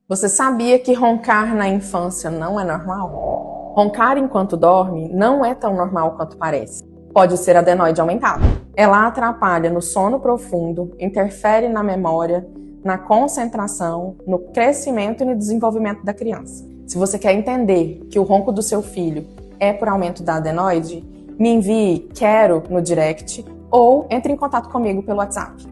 Você sabia que roncar na infância não é normal? Roncar enquanto dorme não é tão normal quanto parece. Pode ser adenoide aumentado. Ela atrapalha no sono profundo, interfere na memória, na concentração, no crescimento e no desenvolvimento da criança. Se você quer entender que o ronco do seu filho é por aumento da adenoide, me envie quero no direct ou entre em contato comigo pelo WhatsApp.